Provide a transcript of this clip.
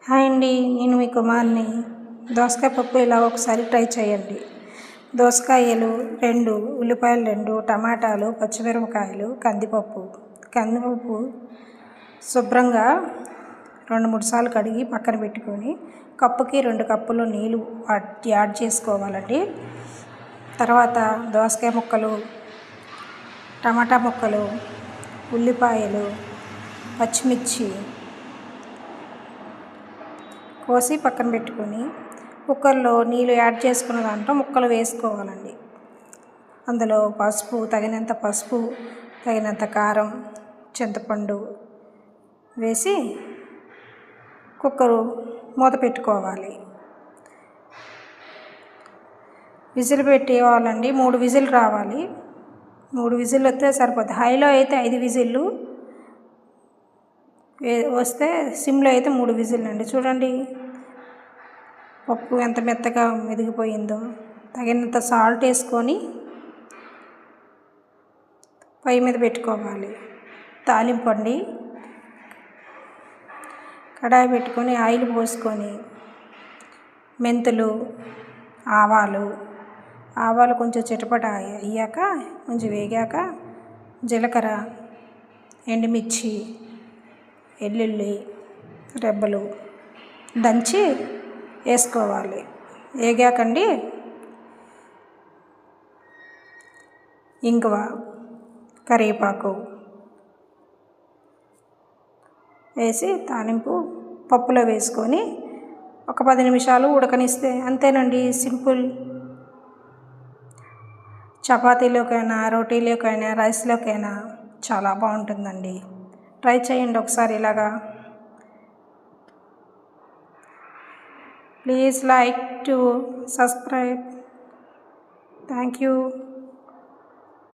Hi అండి, నేను మీ కుమార్ని. దోసకాయ పప్పు ఇలా ఒకసారి ట్రై చేయండి. దోసకాయలు 2, ఉల్లిపాయలు 2, టమాటాలు, పచ్చిమిరపకాయలు, కందిపప్పు శుభ్రంగా 2-3 సార్లు కడిగి పక్కన పెట్టుకొని కప్పుకి 2 కప్పులు నీళ్ళు యాడ్ చేసుకోవాలండి. తర్వాత దోసకాయ ముక్కలు, టమాటా ముక్కలు, ఉల్లిపాయలు, పచ్చిమిర్చి కోసి పక్కన పెట్టుకొని కుక్కర్లో నీళ్ళు యాడ్ చేసుకున్న దాంట్లో ముక్కలు వేసుకోవాలండి. అందులో తగినంత పసుపు, తగినంత కారం, చింతపండు వేసి కుక్కరు మూత పెట్టుకోవాలి. విజిల్ పెట్టేవాళ్ళండి. 3 విజిల్ రావాలి. 3 విజిల్ వస్తే సరిపోతుంది. హైలో అయితే 5 విజిల్లు వస్తే, సిమ్లో అయితే 3 విజిల్ అండి. చూడండి పప్పు ఎంత మెత్తగా మెదిగిపోయిందో. తగినంత సాల్ట్ వేసుకొని పొయ్యి మీద పెట్టుకోవాలి. తాలింపు అండి. కడాయి పెట్టుకొని ఆయిల్ పోసుకొని మెంతులు, ఆవాలు కొంచెం చిటపట అయ్యాక, కొంచెం వేగాక జీలకర్ర, ఎండుమిర్చి, వెల్లుల్లి రెబ్బలు దంచి వేసుకోవాలి. వేగాకండి ఇంగువ, కరివేపాకు వేసి తాలింపు పప్పులో వేసుకొని ఒక 10 నిమిషాలు ఉడకనిస్తే అంతేనండి. సింపుల్. చపాతీలోకైనా, రోటీలోకైనా, రైస్లోకైనా చాలా బాగుంటుందండి. ట్రై చేయండి ఒకసారి ఇలాగా. Please like to subscribe. Thank you.